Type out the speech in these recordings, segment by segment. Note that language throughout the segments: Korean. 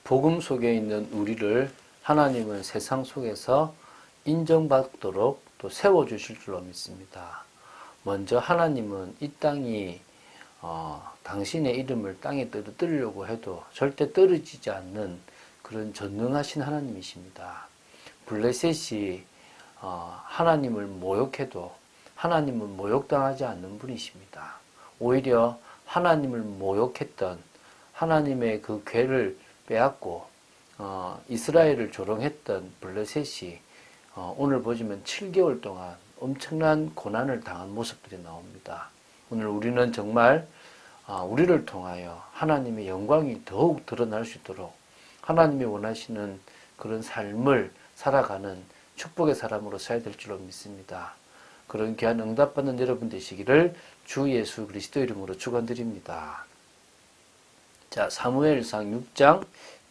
복음 속에 있는 우리를 하나님은 세상 속에서 인정받도록 또 세워주실 줄로 믿습니다. 먼저 하나님은 이 땅이 당신의 이름을 땅에 떨어뜨리려고 해도 절대 떨어지지 않는 그런 전능하신 하나님이십니다. 블레셋이 하나님을 모욕해도 하나님은 모욕당하지 않는 분이십니다. 오히려 하나님을 모욕했던 하나님의 그 괴를 빼앗고 이스라엘을 조롱했던 블레셋이 오늘 보시면 7개월 동안 엄청난 고난을 당한 모습들이 나옵니다. 오늘 우리는 정말 우리를 통하여 하나님의 영광이 더욱 드러날 수 있도록 하나님이 원하시는 그런 삶을 살아가는 축복의 사람으로 서야 될 줄로 믿습니다. 그런 귀한 응답받는 여러분 되시기를 주 예수 그리스도 이름으로 축원드립니다. 자, 사무엘상 6장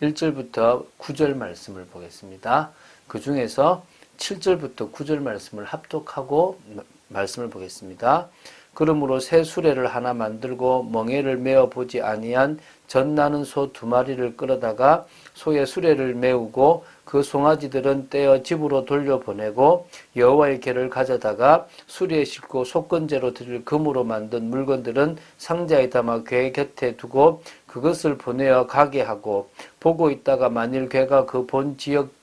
1절부터 9절 말씀을 보겠습니다. 그 중에서 7절부터 9절 말씀을 합독하고 말씀을 보겠습니다. 그러므로 새 수레를 하나 만들고 멍에를 메어 보지 아니한 젖나는 소 2마리를 끌어다가 소의 수레를 메우고 그 송아지들은 떼어 집으로 돌려보내고 여호와의 궤를 가져다가 수레에 싣고 속건제로 드릴 금으로 만든 물건들은 상자에 담아 궤 곁에 두고 그것을 보내어 가게 하고 보고 있다가 만일 궤가 그 본 지역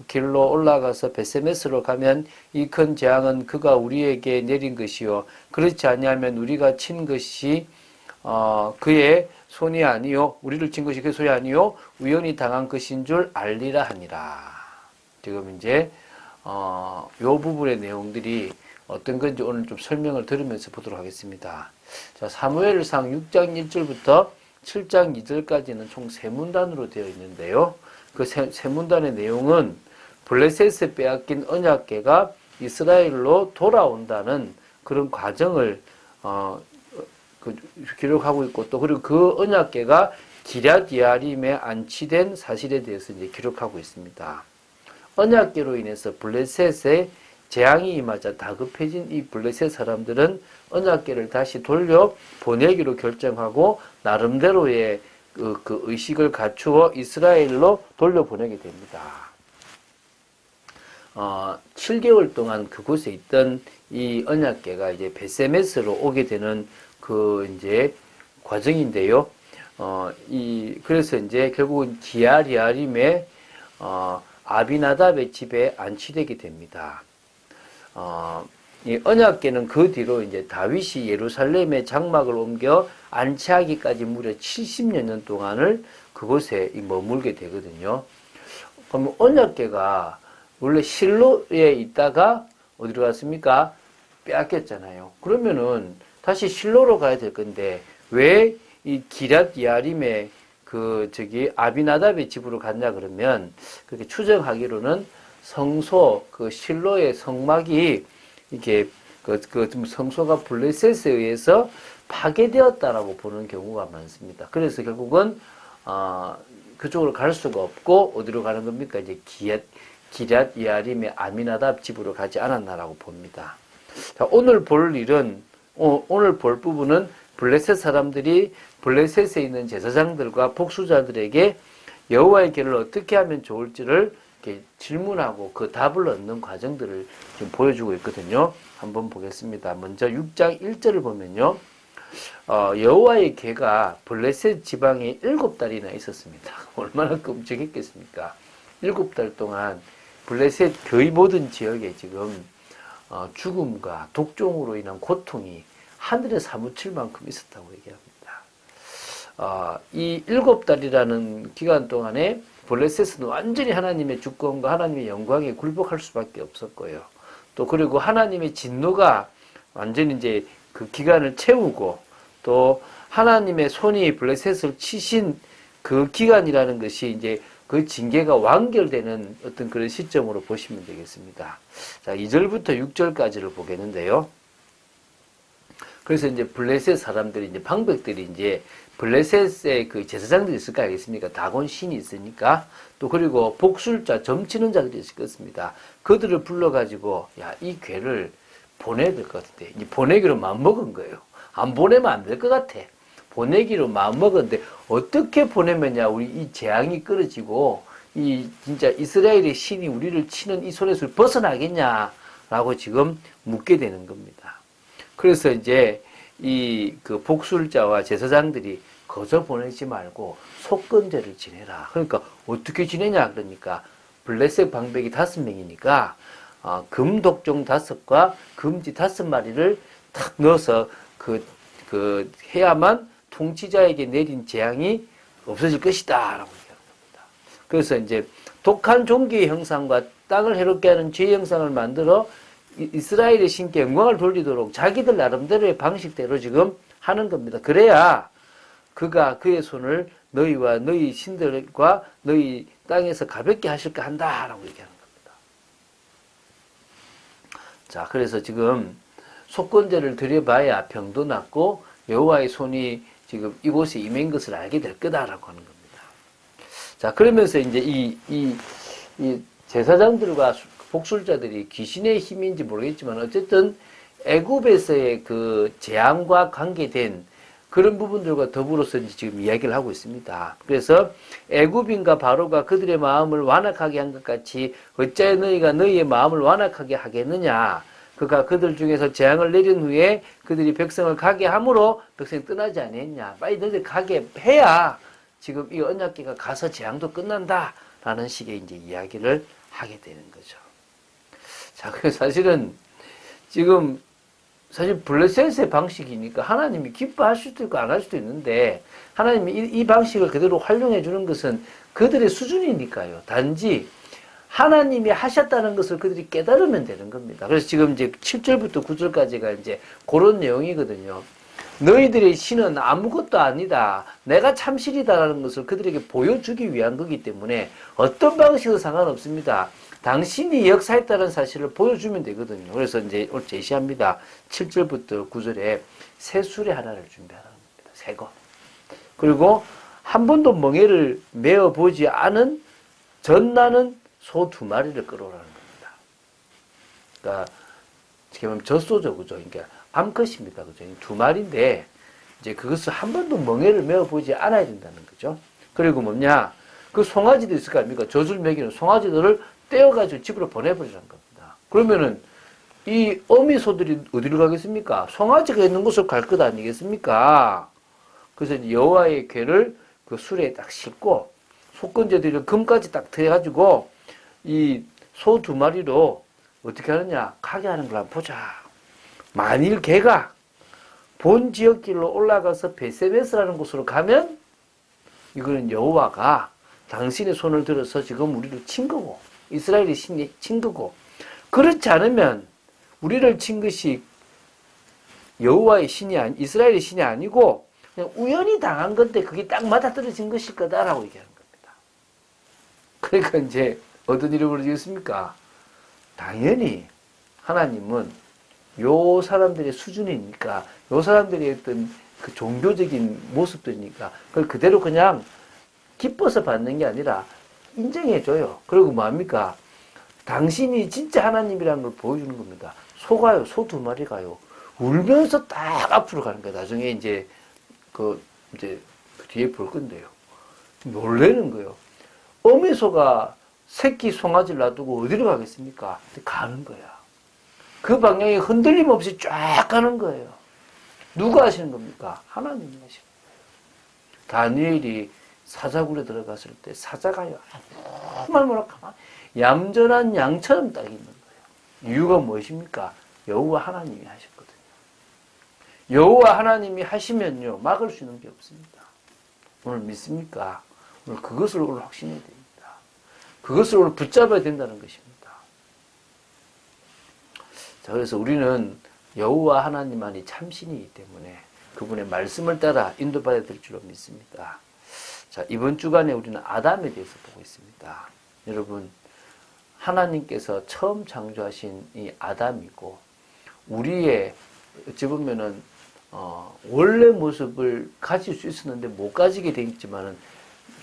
길로 올라가서 베세메스로 가면 이 큰 재앙은 그가 우리에게 내린 것이요 그렇지 아니하면 우리가 친 것이 그의 손이 아니요 우리를 친 것이 그의 손이 아니요 우연히 당한 것인 줄 알리라 하니라. 지금 이제 요 부분의 내용들이 어떤 건지 오늘 좀 설명을 들으면서 보도록 하겠습니다. 자, 사무엘상 6장 1절부터 7장 2절까지는 총 3문단으로 되어 있는데요. 그 세 문단의 내용은 블레셋에 빼앗긴 언약궤가 이스라엘로 돌아온다는 그런 과정을 기록하고 있고 또 그리고 그 언약궤가 기럇-예아림에 안치된 사실에 대해서 이제 기록하고 있습니다. 언약궤로 인해서 블레셋에 재앙이 임하자 다급해진 이 블레셋 사람들은 언약궤를 다시 돌려 보내기로 결정하고 나름대로의 그 의식을 갖추어 이스라엘로 돌려보내게 됩니다. 7개월 동안 그곳에 있던 이 언약궤가 이제 베세메스로 오게 되는 그 이제 과정인데요. 그래서 이제 결국은 기럇-예아림의 아비나답의 집에 안치되게 됩니다. 이 언약궤는 그 뒤로 이제 다윗이 예루살렘의 장막을 옮겨 안치하기까지 무려 70여 년 동안을 그곳에 머물게 되거든요. 그럼 언약궤가 원래 실로에 있다가 어디로 갔습니까? 빼앗겼잖아요. 그러면은 다시 실로로 가야 될 건데 왜 이 기럇-예아림의 아비나답의 집으로 갔냐 그러면 그렇게 추정하기로는 성소 그 실로의 성막이 이게 성소가 블레셋에 의해서 파괴되었다라고 보는 경우가 많습니다. 그래서 결국은 그쪽으로 갈 수가 없고 어디로 가는 겁니까? 이제 기럇-예아림의 아비나답 집으로 가지 않았나라고 봅니다. 자, 오늘 볼 부분은 블레셋 사람들이 블레셋에 있는 제사장들과 복수자들에게 여호와의 궤를 어떻게 하면 좋을지를 이렇게 질문하고 그 답을 얻는 과정들을 지금 보여주고 있거든요. 한번 보겠습니다. 먼저 6장 1절을 보면요. 여호와의 궤가 블레셋 지방에 7달이나 있었습니다. 얼마나 끔찍했겠습니까? 7달 동안 블레셋 거의 모든 지역에 지금 죽음과 독종으로 인한 고통이 하늘에 사무칠 만큼 있었다고 얘기합니다. 이 7달이라는 기간 동안에 블레셋은 완전히 하나님의 주권과 하나님의 영광에 굴복할 수밖에 없었고요. 또 그리고 하나님의 진노가 완전히 이제 그 기간을 채우고 또 하나님의 손이 블레셋을 치신 그 기간이라는 것이 이제 그 징계가 완결되는 어떤 그런 시점으로 보시면 되겠습니다. 자, 2절부터 6절까지를 보겠는데요. 그래서 이제 블레셋 사람들이 이제 방백들이 이제 블레셋에 그 제사장들이 있을 거 아니겠습니까? 다곤 신이 있으니까 또 그리고 복술자 점치는 자들이 있을 것입니다. 그들을 불러가지고 야, 이 궤를 보내야 될 것 같은데 이제 보내기로 마음먹은 거예요. 안 보내면 안 될 것 같아. 보내기로 마음먹었는데 어떻게 보내면야 우리 이 재앙이 끊어지고 이 진짜 이스라엘의 신이 우리를 치는 이 손에서 벗어나겠냐라고 지금 묻게 되는 겁니다. 그래서 이제 이 그 복술자와 제사장들이 거저 보내지 말고 속건제를 지내라. 그러니까 어떻게 지내냐 그러니까 블레셋 방백이 5명이니까 금독종 5과 금지 5마리를 탁 넣어서 그 해야만 통치자에게 내린 재앙이 없어질 것이다 라고 얘기하는 겁니다. 그래서 이제 독한 종교의 형상과 땅을 해롭게 하는 죄의 형상을 만들어 이스라엘의 신께 영광을 돌리도록 자기들 나름대로의 방식대로 지금 하는 겁니다. 그래야 그가 그의 손을 너희와 너희 신들과 너희 땅에서 가볍게 하실까 한다라고 얘기하는 겁니다. 자, 그래서 지금 속건제를 드려봐야 병도 낫고 여호와의 손이 지금 이곳에 임한 것을 알게 될 거다라고 하는 겁니다. 자, 그러면서 이제 이 제사장들과 복술자들이 귀신의 힘인지 모르겠지만 어쨌든 애굽에서의 그 재앙과 관계된 그런 부분들과 더불어서 지금 이야기를 하고 있습니다. 그래서 애굽인과 바로가 그들의 마음을 완악하게 한 것 같이 어찌하여 너희가 너희의 마음을 완악하게 하겠느냐. 그가 그들 중에서 재앙을 내린 후에 그들이 백성을 가게 함으로 백성이 떠나지 않았냐. 빨리 너희들 가게 해야 지금 이 언약궤가 가서 재앙도 끝난다라는 식의 이제 이야기를 하게 되는 거죠. 자, 그래서 사실은 지금 사실 블레셋의 방식이니까 하나님이 기뻐할 수도 있고 안 할 수도 있는데 하나님이 이 방식을 그대로 활용해 주는 것은 그들의 수준이니까요. 단지 하나님이 하셨다는 것을 그들이 깨달으면 되는 겁니다. 그래서 지금 이제 7절부터 9절까지가 이제 그런 내용이거든요. 너희들의 신은 아무것도 아니다. 내가 참신이다라는 것을 그들에게 보여주기 위한 거기 때문에 어떤 방식도 상관없습니다. 당신이 역사했다는 사실을 보여주면 되거든요. 그래서 이제 오늘 제시합니다. 7절부터 9절에 새 수레 하나를 준비하라는 겁니다. 새 거. 그리고 한 번도 멍에를 메어보지 않은 전나는 소 2마리를 끌어오라는 겁니다. 그러니까 어떻게 보면 젖소죠, 그죠? 그러니까 암컷입니다, 그죠? 2마리인데 이제 그것을 한 번도 멍에를 메어보지 않아야 된다는 거죠. 그리고 뭐냐? 그 송아지도 있을 거 아닙니까? 젖을 먹이는 송아지들을 떼어가지고 집으로 보내버리라는 겁니다. 그러면은 이 어미소들이 어디로 가겠습니까? 송아지가 있는 곳으로 갈 것 아니겠습니까? 그래서 여호와의 궤를 그 수레에 딱 싣고 속건제들을 금까지 딱 대가지고 이 소 2마리로 어떻게 하느냐? 가게 하는 걸 한번 보자. 만일 개가 본 지역길로 올라가서 베세메스라는 곳으로 가면 이거는 여호와가 당신의 손을 들어서 지금 우리를 친 거고 이스라엘의 신이 친 거고 그렇지 않으면 우리를 친 것이 여호와의 신이 이스라엘의 신이 아니고 그냥 우연히 당한 건데 그게 딱 맞아떨어진 것일 거다라고 얘기하는 겁니다. 그러니까 이제 어떤 일이 벌어지겠습니까? 당연히 하나님은 요 사람들의 수준이니까 요 사람들의 어떤 그 종교적인 모습들이니까 그걸 그대로 그냥 기뻐서 받는 게 아니라 인정해줘요. 그리고 뭐합니까? 당신이 진짜 하나님이라는 걸 보여주는 겁니다. 소가요, 소 2마리가요. 울면서 딱 앞으로 가는 거예요. 나중에 이제 그 뒤에 볼 건데요. 놀라는 거예요. 어미소가 새끼 송아지를 놔두고 어디로 가겠습니까? 가는 거야. 그 방향에 흔들림 없이 쫙 가는 거예요. 누가 하시는 겁니까? 하나님이 하시는 거예요. 다니엘이 사자굴에 들어갔을 때 사자가요. 정말 얌전한 양처럼 딱 있는 거예요. 이유가 무엇입니까? 여호와 하나님이 하셨거든요. 여호와 하나님이 하시면요. 막을 수 있는 게 없습니다. 오늘 믿습니까? 오늘 그것을 오늘 확신해야 됩니다. 그것을 오늘 붙잡아야 된다는 것입니다. 자, 그래서 우리는 여호와 하나님만이 참신이기 때문에 그분의 말씀을 따라 인도받아야 될 줄로 믿습니다. 자, 이번 주간에 우리는 아담에 대해서 보고 있습니다. 여러분, 하나님께서 처음 창조하신 이 아담이고, 우리의, 어찌 보면은, 원래 모습을 가질 수 있었는데 못 가지게 되었지만은,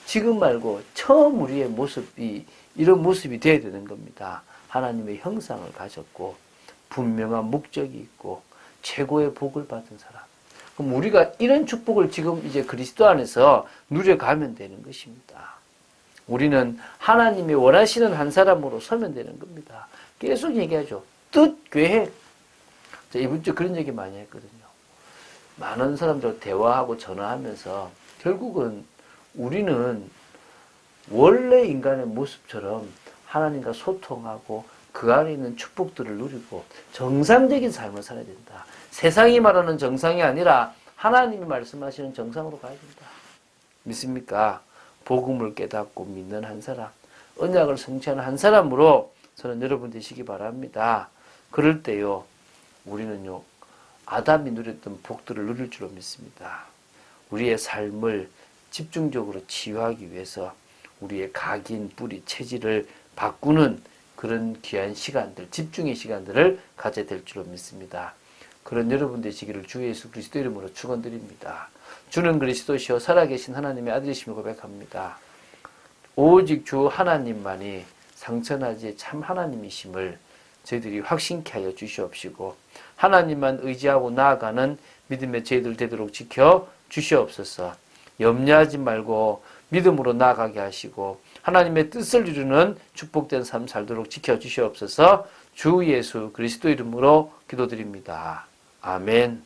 지금 말고 처음 우리의 모습이, 이런 모습이 되어야 되는 겁니다. 하나님의 형상을 가졌고, 분명한 목적이 있고, 최고의 복을 받은 사람. 그럼 우리가 이런 축복을 지금 이제 그리스도 안에서 누려가면 되는 것입니다. 우리는 하나님이 원하시는 한 사람으로 서면 되는 겁니다. 계속 얘기하죠. 뜻, 계획. 이번 주 그런 얘기 많이 했거든요. 많은 사람들 대화하고 전화하면서 결국은 우리는 원래 인간의 모습처럼 하나님과 소통하고 그 안에 있는 축복들을 누리고 정상적인 삶을 살아야 된다. 세상이 말하는 정상이 아니라 하나님이 말씀하시는 정상으로 가야 된다. 믿습니까? 복음을 깨닫고 믿는 한 사람, 언약을 성취하는 한 사람으로 저는 여러분 되시기 바랍니다. 그럴 때요, 우리는요, 아담이 누렸던 복들을 누릴 줄로 믿습니다. 우리의 삶을 집중적으로 치유하기 위해서 우리의 각인, 뿌리, 체질을 바꾸는 그런 귀한 시간들, 집중의 시간들을 가져야 될 줄로 믿습니다. 그런 여러분 되시기를 주 예수 그리스도 이름으로 축원드립니다. 주는 그리스도시요 살아계신 하나님의 아들이심을 고백합니다. 오직 주 하나님만이 상천하지 참 하나님이심을 저희들이 확신케 하여 주시옵시고 하나님만 의지하고 나아가는 믿음의 저희들 되도록 지켜 주시옵소서. 염려하지 말고 믿음으로 나아가게 하시고 하나님의 뜻을 이루는 축복된 삶 살도록 지켜 주시옵소서. 주 예수 그리스도 이름으로 기도드립니다. 아멘.